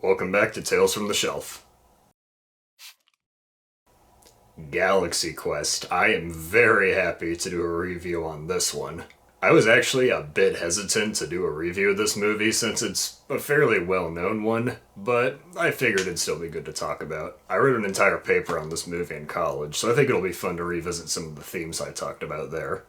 Welcome back to Tales from the Shelf. Galaxy Quest. I am very happy to do a review on this one. I was actually a bit hesitant to do a review of this movie since it's a fairly well-known one, but I figured it'd still be good to talk about. I wrote an entire paper on this movie in college, so I think it'll be fun to revisit some of the themes I talked about there.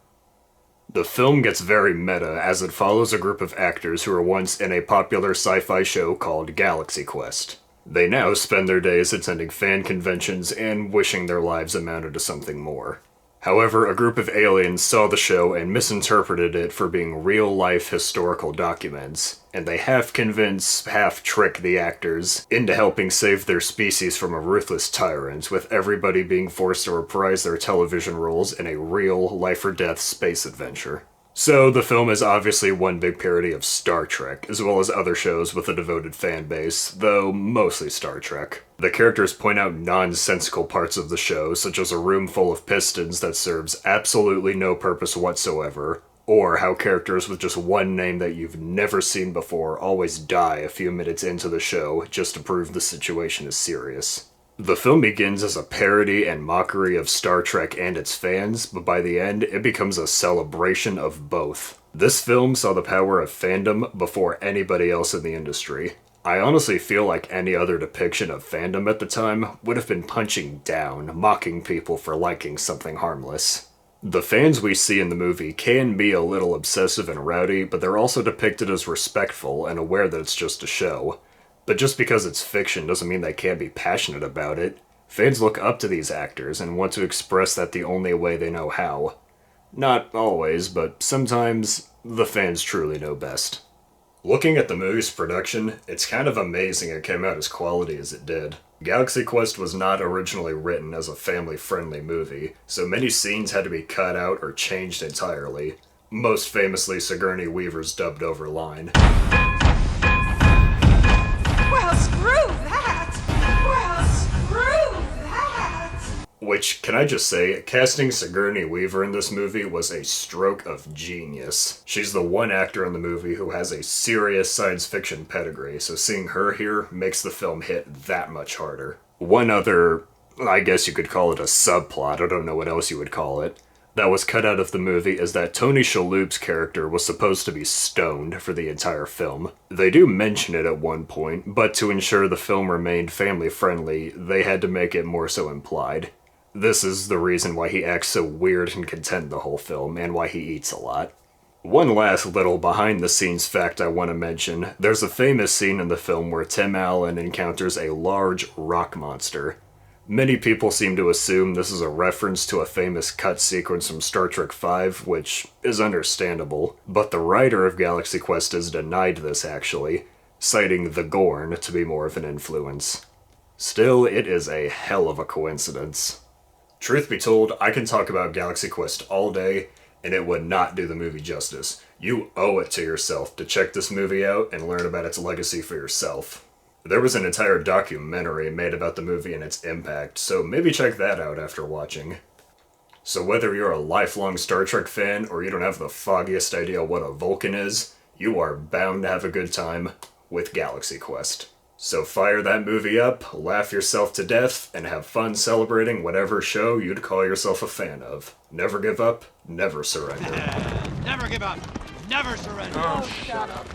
The film gets very meta as it follows a group of actors who were once in a popular sci-fi show called Galaxy Quest. They now spend their days attending fan conventions and wishing their lives amounted to something more. However, a group of aliens saw the show and misinterpreted it for being real-life historical documents, and they half convince, half trick the actors into helping save their species from a ruthless tyrant, with everybody being forced to reprise their television roles in a real, life-or-death space adventure. So, the film is obviously one big parody of Star Trek, as well as other shows with a devoted fan base, though mostly Star Trek. The characters point out nonsensical parts of the show, such as a room full of pistons that serves absolutely no purpose whatsoever, or how characters with just one name that you've never seen before always die a few minutes into the show just to prove the situation is serious. The film begins as a parody and mockery of Star Trek and its fans, but by the end, it becomes a celebration of both. This film saw the power of fandom before anybody else in the industry. I honestly feel like any other depiction of fandom at the time would have been punching down, mocking people for liking something harmless. The fans we see in the movie can be a little obsessive and rowdy, but they're also depicted as respectful and aware that it's just a show. But just because it's fiction doesn't mean they can't be passionate about it. Fans look up to these actors and want to express that the only way they know how. Not always, but sometimes the fans truly know best. Looking at the movie's production, it's kind of amazing it came out as quality as it did. Galaxy Quest was not originally written as a family-friendly movie, so many scenes had to be cut out or changed entirely. Most famously, Sigourney Weaver's dubbed-over line. Well, screw that! Well, screw that! Which, can I just say, casting Sigourney Weaver in this movie was a stroke of genius. She's the one actor in the movie who has a serious science fiction pedigree, so seeing her here makes the film hit that much harder. One other, I guess you could call it a subplot, I don't know what else you would call it, that was cut out of the movie is that Tony Shalhoub's character was supposed to be stoned for the entire film. They do mention it at one point, but to ensure the film remained family-friendly, they had to make it more so implied. This is the reason why he acts so weird and content the whole film, and why he eats a lot. One last little behind-the-scenes fact I want to mention, there's a famous scene in the film where Tim Allen encounters a large rock monster. Many people seem to assume this is a reference to a famous cut sequence from Star Trek V, which is understandable, but the writer of Galaxy Quest has denied this actually, citing the Gorn to be more of an influence. Still, it is a hell of a coincidence. Truth be told, I can talk about Galaxy Quest all day, and it would not do the movie justice. You owe it to yourself to check this movie out and learn about its legacy for yourself. There was an entire documentary made about the movie and its impact, so maybe check that out after watching. So whether you're a lifelong Star Trek fan or you don't have the foggiest idea what a Vulcan is, you are bound to have a good time with Galaxy Quest. So fire that movie up, laugh yourself to death, and have fun celebrating whatever show you'd call yourself a fan of. Never give up, never surrender. Never give up, never surrender. Oh, shut up.